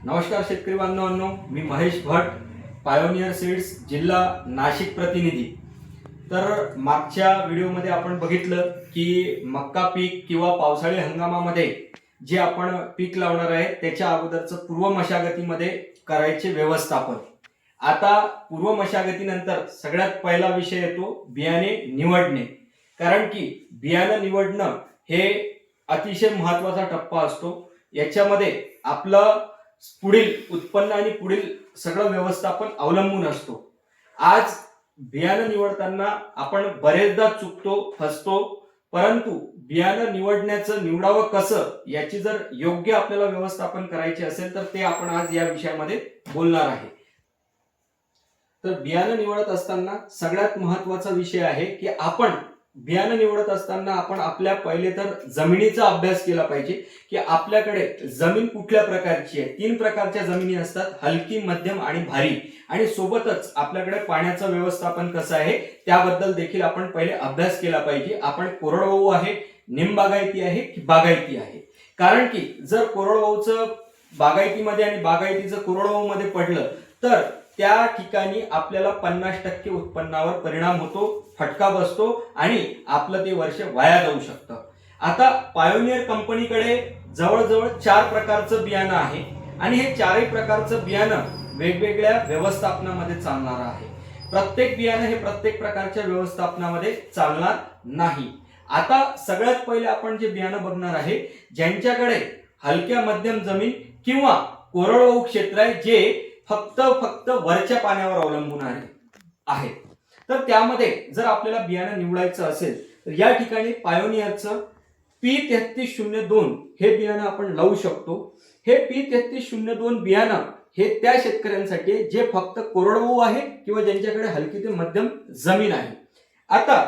नमस्कार शेतकरी बांधवांनो, मी महेश भट, पायोनियर सीड्स जिल्हा नाशिक प्रतिनिधी। तर मागच्या व्हिडिओमध्ये आपण बघितलं की मक्का पीक किंवा पावसाळी हंगामामध्ये जे आपण पीक लावणार आहे त्याच्या अगोदरचं पूर्व मशागतीमध्ये करायचे व्यवस्थापन। आता पूर्व मशागतीनंतर सगळ्यात पहिला विषय येतो बियाणे निवडणे, कारण की बियाणं निवडणं हे अतिशय महत्त्वाचा टप्पा असतो। याच्यामध्ये आपलं पुढील उत्पन्न आणि पुढील सगळं व्यवस्थापन अवलंबून असतो। आज बियाणं निवडताना आपण बरेचदा चुकतो, फसतो, परंतु बियाणं निवडावं कसं याची जर योग्य आपल्याला व्यवस्थापन करायचे असेल तर ते आपण आज या विषयामध्ये बोलणार आहे। तर बियाणं निवडत असताना सगळ्यात महत्त्वाचा विषय आहे की आपण बियाणं निवडत असताना आपण आपल्या पहिले तर जमिनीचा अभ्यास केला पाहिजे की आपल्याकडे जमीन कुठल्या प्रकारची आहे। 3 प्रकारच्या जमिनी असतात, हलकी, मध्यम आणि भारी, आणि सोबतच आपल्याकडे पाण्याचं व्यवस्थापन कसं आहे त्याबद्दल देखील आपण पहिले अभ्यास केला पाहिजे। आपण कोरडवाहू आहे, निमबागायती आहे की बागायती आहे, कारण की जर कोरडवाहूचं बागायतीमध्ये आणि बागायतीचं कोरडवाहू मध्ये पडलं तर त्या ठिकाणी आपल्याला 50% उत्पन्नावर परिणाम होतो, फटका बसतो आणि आपलं ते वर्ष वाया जाऊ शकतं। आता पायोनियर कंपनीकडे जवळजवळ 4 प्रकारचं बियाणं आहे आणि हे 4ही प्रकारचं बियाणं वेगवेगळ्या व्यवस्थापनामध्ये चालणार आहे। प्रत्येक बियाणं हे प्रत्येक प्रकारच्या व्यवस्थापनामध्ये चालणार नाही। आता सगळ्यात पहिले आपण जे बियाणं बघणार आहे, ज्यांच्याकडे हलक्या मध्यम जमीन किंवा कोरडवाहू क्षेत्र आहे जे फक्त वरच्या पाण्यावर अवलंबून आहे, तर त्यामध्ये जर आपल्याला बियाणं निवडायचं असेल तर या ठिकाणी पायोनियरचं P3302 हे बियाणं आपण लावू शकतो। हे P3302 बियाणं हे त्या शेतकऱ्यांसाठी आहे जे फक्त कोरडवाहू आहे किंवा ज्यांच्याकडे हलकी ते मध्यम जमीन आहे। आता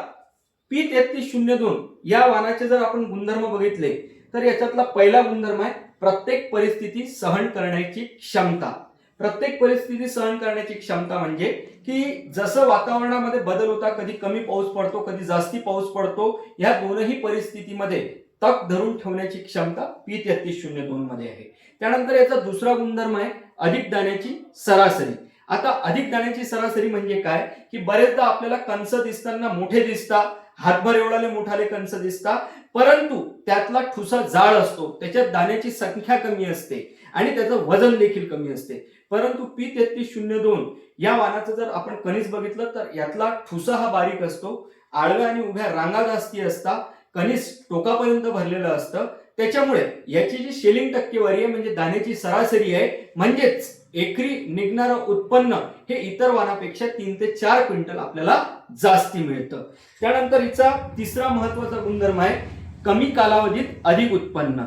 P3302 या वाणाचे जर आपण गुणधर्म बघितले तर याच्यातला पहिला गुणधर्म आहे प्रत्येक परिस्थिती सहन करण्याची क्षमता। प्रत्येक परिस्थिती सहन करण्याची क्षमता म्हणजे की जसं वातावरणामध्ये बदल होता, कधी कमी पाऊस पडतो, कधी जास्ती पाऊस पडतो, या दोनही परिस्थितीमध्ये तग धरून ठेवण्याची क्षमता P3302 मध्ये आहे। त्यानंतर याचा दुसरा गुणधर्म आहे अधिक दाण्याची सरासरी। आता अधिक दाण्याची सरासरी म्हणजे काय की बरेचदा आपल्याला कंस दिसताना मोठे दिसतात, हातभर एवढाले मोठाले कंस दिसतात, परंतु त्यातला ठुसा जाड असतो, त्याच्यात दाण्याची संख्या कमी असते आणि त्याचं वजन देखील कमी असते। परंतु P3302 या वाणाचं जर आपण कणीस बघितलं तर यातला ठुसा हा बारीक असतो, आडव्या आणि उभ्या रांगा जास्ती असतात, कणीस टोकापर्यंत भरलेलं असतं। त्याच्यामुळे याची जी शेलिंग टक्केवारी आहे म्हणजे दाण्याची सरासरी आहे, म्हणजेच एकरी निघणारं उत्पन्न हे इतर वाणापेक्षा 3 ते 4 क्विंटल आपल्याला जास्ती मिळतं। त्यानंतर हिचा तिसरा महत्त्वाचा गुणधर्म आहे कमी कालावधीत अधिक उत्पन्न।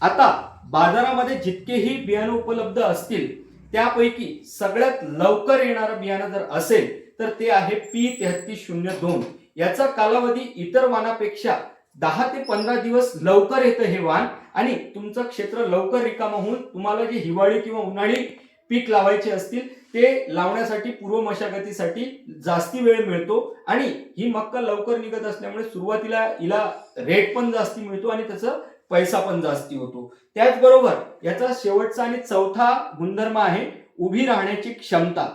आता बाजारामध्ये जितकेही बियाणं उपलब्ध असतील त्यापैकी सगळ्यात लवकर येणारं बियाणं जर असेल तर ते आहे P3302। याचा कालावधी इतर वाणापेक्षा 10 ते 15 दिवस लवकर येतं हे वाण, आणि तुमचं क्षेत्र लवकर रिकामं होऊन तुम्हाला जे हिवाळी किंवा उन्हाळी पीक लावायचे असतील ते लावण्यासाठी पूर्व मशागतीसाठी जास्ती वेळ मिळतो, आणि ही मक्का लवकर निघत असल्यामुळे सुरुवातीला हिला रेट पण जास्ती मिळतो आणि त्याचं पैसा पण जास्ती होतो। त्याचबरोबर याचा शेवटचा आणि चौथा गुणधर्म आहे उभी राहण्याची क्षमता।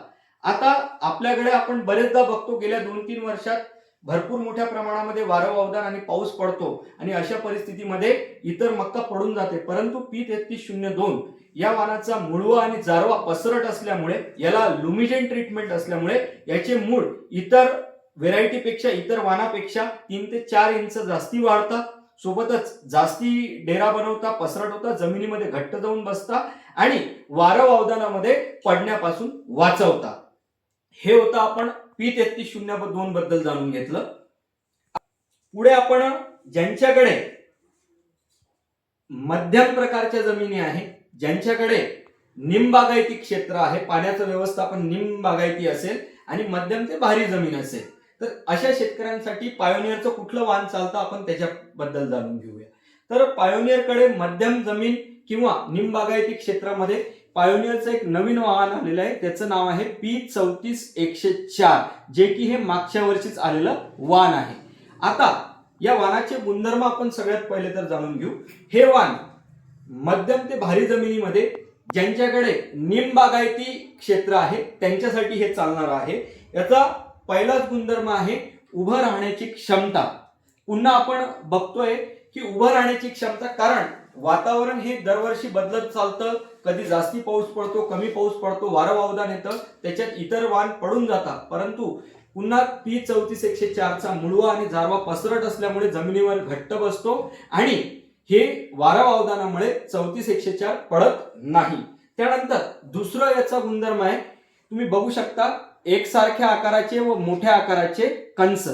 आता आपल्याकडे आपण बरेचदा बघतो गेल्या 2-3 वर्षात भरपूर मोठ्या प्रमाणामध्ये वारं वावदान आणि पाऊस पडतो आणि अशा परिस्थितीमध्ये इतर मक्का पडून जाते, परंतु P3302 या वाणाचा मुळवा आणि जारवा पसरट असल्यामुळे, याला लुमिजन ट्रीटमेंट असल्यामुळे याचे मूळ इतर व्हेरायटीपेक्षा, इतर वाणापेक्षा 3 ते 4 इंच जास्ती वाढतात, सोबतच जास्ती डेरा बनवता, पसरट होता, जमिनीमध्ये घट्ट जाऊन बसता आणि वारं वावदानामध्ये पडण्यापासून वाचवता। हे होतं आपण P3302 बद्दल जाणून घेतलं। पुढे आपण ज्यांच्याकडे मध्यम प्रकारच्या जमिनी आहे, ज्यांच्याकडे निमबागायती क्षेत्र आहे, पाण्याचं व्यवस्थापन निमबागायती असेल आणि मध्यम ते भारी जमीन असेल, तर अशा शेतकऱ्यांसाठी पायोनियरचं कुठलं वाण चालतं आपण त्याच्याबद्दल जाणून घेऊया। तर पायोनियरकडे मध्यम जमीन किंवा निमबागायती क्षेत्रामध्ये पायोनियरचं एक नवीन वाहन आलेलं आहे, त्याचं नाव आहे P34104, जे की हे मागच्या वर्षीच आलेलं वाण आहे। आता या वाणाचे गुणधर्म आपण सगळ्यात पहिले तर जाणून घेऊ। हे वाण मध्यम ते भारी जमिनीमध्ये ज्यांच्याकडे निमबागायती क्षेत्र आहे त्यांच्यासाठी हे चालणार आहे. याचा पहिलाच गुणधर्म आहे उभं राहण्याची क्षमता. पुन्हा आपण बघतोय की उभं राहण्याची क्षमता, कारण वातावरण हे दरवर्षी बदलत चालतं. कधी जास्ती पाऊस पडतो, कमी पाऊस पडतो, वारं वावदान येतं, त्याच्यात इतर वाहन पडून जातात. परंतु पुन्हा P34/104चा मुळवा आणि जारवा पसरट असल्यामुळे जमिनीवर घट्ट बसतो आणि हे वारा वावदानामुळे 34/104 पडत नाही. त्यानंतर दुसरं याचा गुणधर्म आहे, तुम्ही बघू शकता एकसारख्या आकाराचे व मोठ्या आकाराचे कंस.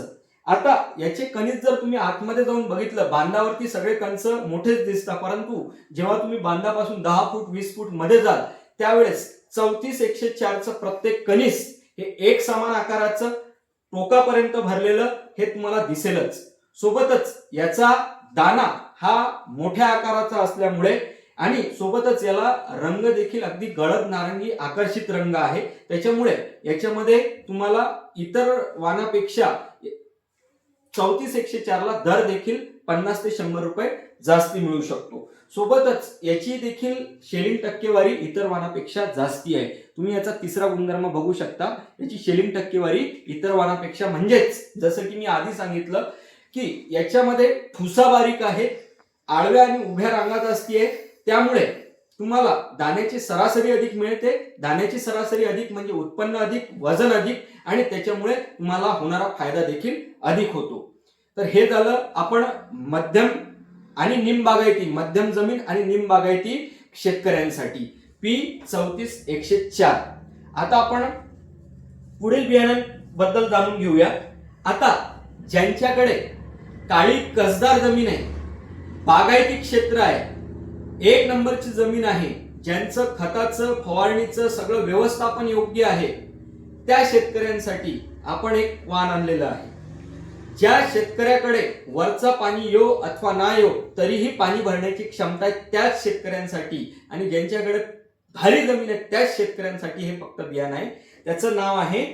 आता याचे कणीस जर तुम्ही आतमध्ये जाऊन बघितलं, बांधावरती सगळे कंस मोठेच दिसतात, परंतु जेव्हा तुम्ही बांधापासून 10 फूट 20 फूट मध्ये जाल त्यावेळेस 34/104चं प्रत्येक कणीस हे एक समान आकाराचं टोकापर्यंत भरलेलं हे तुम्हाला दिसेलच. सोबतच याचा दाना हा मोठ्या आकाराचा असल्यामुळे आणि सोबतच याला रंग देखील अगदी गडद नारंगी आकर्षित रंग आहे. त्याच्यामुळे याच्यामध्ये तुम्हाला इतर वाणापेक्षा 34/104ला दर देखील 50 ते 100 रुपये जास्ती मिळू शकतो. सोबतच याची देखील शेलिंग टक्केवारी इतर वाणापेक्षा जास्ती आहे. तुम्ही याचा तिसरा गुणधर्म बघू शकता, याची शेलिंग टक्केवारी इतर वाणापेक्षा, म्हणजेच जसं की मी आधी सांगितलं की याच्यामध्ये ठुसा बारीक आहे, आडव्या आणि उभ्या रांगा जास्ती आहे, त्यामुळे तुम्हाला दाण्याची सरासरी अधिक मिळते. दाण्याची सरासरी अधिक म्हणजे उत्पन्न अधिक, वजन अधिक आणि त्याच्यामुळे तुम्हाला होणारा फायदा देखील अधिक होतो. तर हे झालं आपण मध्यम आणि निमबागायती, मध्यम जमीन आणि निमबागायती शेतकऱ्यांसाठी P34/104. आता आपण पुढील बियाण्यांबद्दल जाणून घेऊया. आता ज्यांच्याकडे काळी कसदार जमीन आहे, बागायती क्षेत्र आहे, एक नंबरची जमीन आहे, ज्यांचं खताचं फवारणीचं सगळं व्यवस्थापन योग्य आहे, त्या शेतकऱ्यांसाठी आपण एक वाण आणलेलं आहे. ज्या शेतकऱ्याकडे वरचा पाणी येऊ अथवा ना येऊ तरीही पाणी भरण्याची क्षमता आहे त्याच शेतकऱ्यांसाठी, आणि ज्यांच्याकडे भारी जमीन आहे त्याच शेतकऱ्यांसाठी हे फक्त बियाणं आहे. त्याचं नाव आहे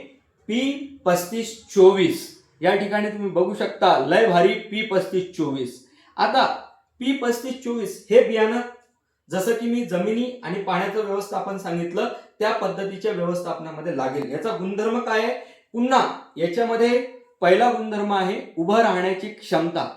P3524. या ठिकाणी तुम्ही बघू शकता लय भारी P3524. आता P3524 हे बियाणं जसं की मी जमिनी आणि पाण्याचं व्यवस्थापन सांगितलं त्या पद्धतीच्या व्यवस्थापनामध्ये लागेल. याचा गुणधर्म काय आहे, पुन्हा याच्यामध्ये पहिला गुणधर्म आहे उभं राहण्याची क्षमता.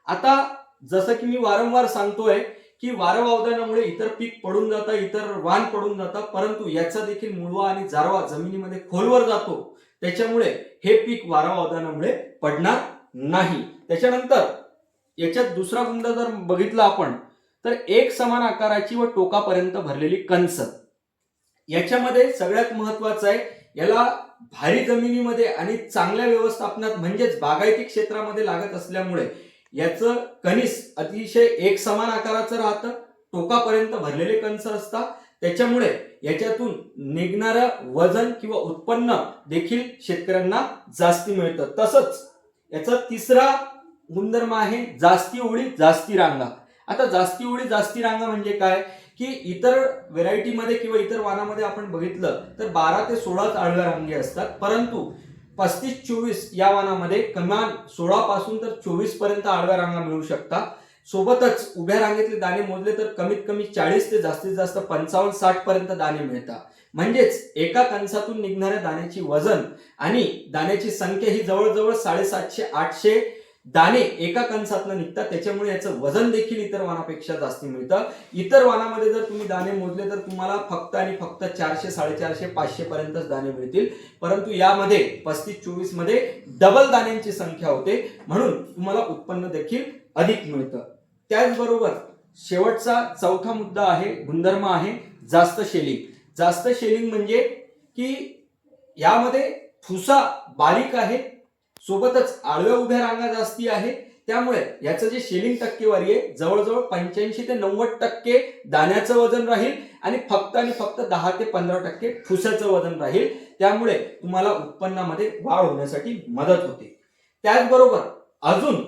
आता जसं की मी वारंवार सांगतोय की वारं वावदानामुळे इतर पीक पडून जातं, इतर वाण पडून जातं, परंतु याचा देखील मुळवा आणि जारवा जमिनीमध्ये खोलवर जातो, त्याच्यामुळे हे पीक वारा वावदानामुळे पडणार नाही. त्याच्यानंतर याच्यात दुसरा गुणधर्म बघितला आपण तर एक समान आकाराची व टोकापर्यंत भरलेली कंस. याच्यामध्ये सगळ्यात महत्वाचं आहे, याला भारी जमिनीमध्ये आणि चांगल्या व्यवस्थापनात म्हणजेच बागायती क्षेत्रामध्ये लागत असल्यामुळे याचं कणीस अतिशय एक समान आकाराचं राहतं, टोकापर्यंत भरलेले कंस असतात, त्याच्यामुळे याच्यातून निघणारं वजन किंवा उत्पन्न देखील शेतकऱ्यांना जास्ती मिळतं. तसंच याचा तिसरा गुणधर्म आहे जास्ती ओळी जास्ती रांगा. आता जास्ती ओळी जास्ती रांगा म्हणजे काय की इतर व्हेरायटीमध्ये किंवा इतर वाणामध्ये आपण बघितलं तर 12 ते 16 आडव्या रांगे असतात, परंतु 35-24 या वाणामध्ये किमान 16 पासून तर 24 पर्यंत आडव्या रांगा मिळू शकतात. सोबतच उभ्या रांगेतले दाणे मोजले तर कमीत कमी 40 ते जास्तीत जास्त 55-60 पर्यंत दाणे मिळतात. म्हणजेच एका कंसातून निघणाऱ्या दाण्याची वजन आणि दाण्याची संख्या ही जवळजवळ 750-800 दाणे एका कंसातून निघतात. त्याच्यामुळे याचं वजन देखील इतर वाणापेक्षा जास्त मिळतं. इतर वाणामध्ये जर तुम्ही दाणे मोजले तर तुम्हाला फक्त आणि फक्त 400, 450, 500 पर्यंतच दाणे मिळतील, परंतु यामध्ये 35-24 मध्ये डबल दाण्यांची संख्या होते, म्हणून तुम्हाला उत्पन्न देखील अधिक मिळतं. त्याचबरोबर शेवटचा चौथा मुद्दा आहे, गुणधर्म आहे जास्त शेलिंग. जास्त शेलिंग म्हणजे की यामध्ये ठुसा बारीक आहे, सोबतच आडव्या उभ्या रांगा जास्ती आहे, त्यामुळे याचं जे शेलिंग टक्केवारी आहे जवळजवळ 85 ते 90% दाण्याचं वजन राहील आणि फक्त 10 ते 15% ठुसाचं वजन राहील. त्यामुळे तुम्हाला उत्पन्नामध्ये वाढ होण्यासाठी मदत होते. त्याचबरोबर अजून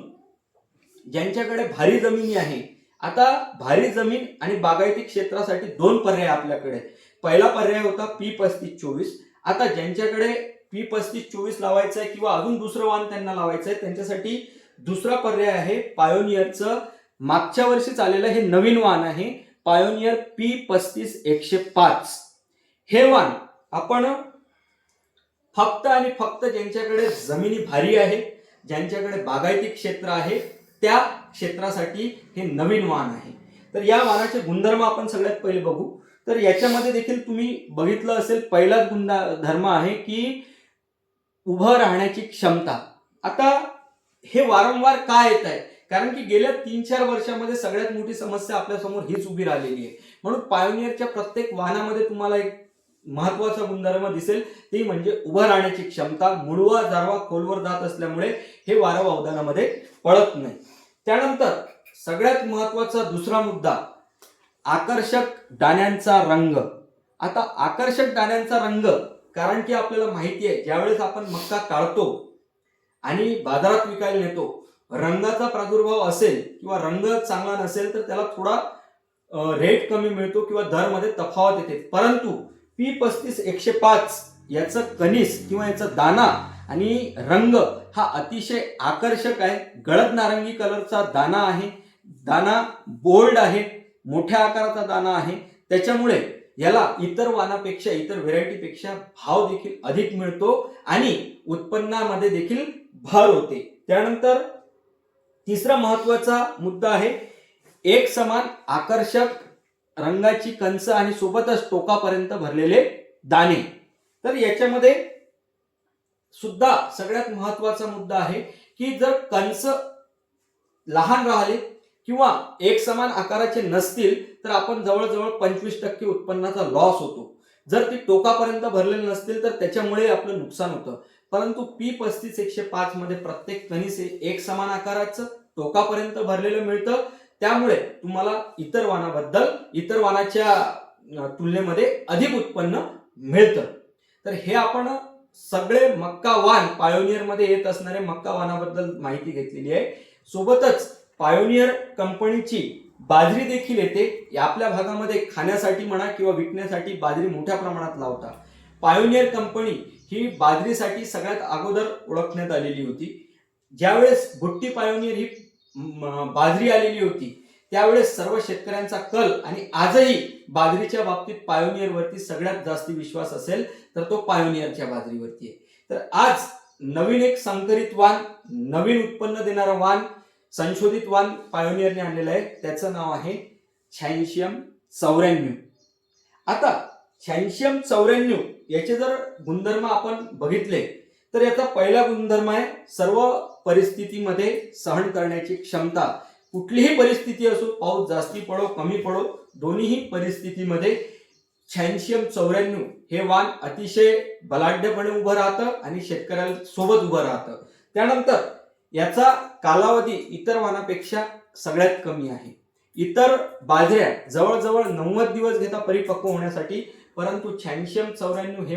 ज्यांच्याकडे भारी जमिनी आहे, आता भारी जमीन आणि बागायती क्षेत्रासाठी दोन पर्याय आपल्याकडे. पहिला पर्याय होता P35-24. आता ज्यांच्याकडे P35-24 लावायचं आहे किंवा अजून दुसरं वाण त्यांना लावायचं आहे त्यांच्यासाठी दुसरा पर्याय आहे पायोनियरचं. मागच्या वर्षी चाललेलं हे नवीन वाण आहे पायोनियर P35 105 हे वाण आपण फक्त आणि फक्त ज्यांच्याकडे जमिनी भारी आहे, ज्यांच्याकडे बागायती क्षेत्र आहे, त्या क्षेत्रासाठी हे नवीन वाण आहे. तर या वाणाचे गुणधर्म आपण सगळ्यात पहिले बघू. तर याच्यामध्ये देखील तुम्ही बघितलं असेल, पहिलाच गुणधर्म आहे की उभं राहण्याची क्षमता. आता हे वारंवार का येत आहे? कारण की गेल्या 3-4 वर्षामध्ये सगळ्यात मोठी समस्या आपल्या समोर हीच उभी राहिलेली आहे. म्हणून पायोनियरच्या प्रत्येक वाहनामध्ये तुम्हाला एक महत्वाचा गुणधर्म दिसेल, ती म्हणजे उभं राहण्याची क्षमता. मुळवा जारवा खोलवर जात असल्यामुळे हे वारं वावदानामध्ये पडत नाही. त्यानंतर सगळ्यात महत्वाचा दुसरा मुद्दा, आकर्षक दाण्यांचा रंग. आता आकर्षक दाण्यांचा रंग, कारण की आपल्याला माहिती आहे ज्यावेळेस आपण मक्का काढतो आणि बाजारात विकायला नेतो, रंगाचा प्रादुर्भाव असेल किंवा रंग चांगला नसेल तर त्याला थोडा रेट कमी मिळतो किंवा दरमध्ये तफावत येते. परंतु P35 105 याचं कणीस किंवा याचा दाना आणि रंग हा अतिशय आकर्षक आहे. गडद नारंगी कलरचा दाना आहे. दाना बोल्ड आहे, मोठ्या आकाराचा दाना आहे. त्याच्यामुळे याला इतर वाणापेक्षा, इतर व्हेरायटीपेक्षा भाव देखील अधिक मिळतो आणि उत्पन्नामध्ये देखील भर होते. त्यानंतर तिसरा महत्वाचा मुद्दा आहे एक समान आकर्षक रंगाची कंस आणि सोबतच टोकापर्यंत भरलेले दाणे. तर याच्यामध्ये सुद्धा सगळ्यात महत्वाचा मुद्दा आहे की जर कंस लहान राहिले किंवा एक समान आकाराचे नसतील तर आपण जवळजवळ 25% उत्पन्नाचा लॉस होतो. जर ती टोकापर्यंत भरलेली नसतील तर त्याच्यामुळे आपलं नुकसान होतं. परंतु P35 मध्ये प्रत्येक कणीस एक समान आकाराचं टोकापर्यंत भरलेलं मिळतं. त्यामुळे तुम्हाला इतर वाणाच्या तुलनेमध्ये अधिक उत्पन्न मिळतं. तर हे आपण सगळे मक्का वाण, पायोनियर मध्ये येत असणारे मक्का वाणाबद्दल माहिती घेतलेली आहे. सोबतच पायोनियर कंपनीची बाजरी देखील येते. आपल्या भागामध्ये खाण्यासाठी म्हणा किंवा विकण्यासाठी बाजरी मोठ्या प्रमाणात लावतात. पायोनियर कंपनी ही बाजरीसाठी सगळ्यात अगोदर ओळखण्यात आलेली होती. ज्यावेळेस भुट्टी पायोनियर ही बाजरी आलेली होती त्यावेळेस सर्व शेतकऱ्यांचा कल आणि आजही बाजरीच्या बाबतीत पायोनियर वरती सगळ्यात जास्त विश्वास असेल तर तो पायोनियरच्या बाजरीवरती आहे. तर आज नवीन एक संकरित वाण, नवीन उत्पन्न देणारा वाण, संशोधित वाण पायोनियरने आणलेलं आहे. त्याचं नाव आहे 8694. आता 8694 याचे जर गुणधर्म आपण बघितले तर याचा पहिला गुणधर्म आहे सर्व परिस्थितीमध्ये सहन करण्याची क्षमता. कुठलीही परिस्थिती असो, पाऊस जास्ती पडो कमी पडो, दोन्हीही परिस्थितीमध्ये 8694 हे वाण अतिशय बलाढ्यपणे उभं राहतं आणि शेतकऱ्यांसोबत उभं राहतं. त्यानंतर याचा कालावधी इतर वाणापेक्षा सगळ्यात कमी आहे. इतर बाजऱ्या जवळजवळ 90 दिवस घेतात परिपक्व होण्यासाठी, परंतु 8694 हे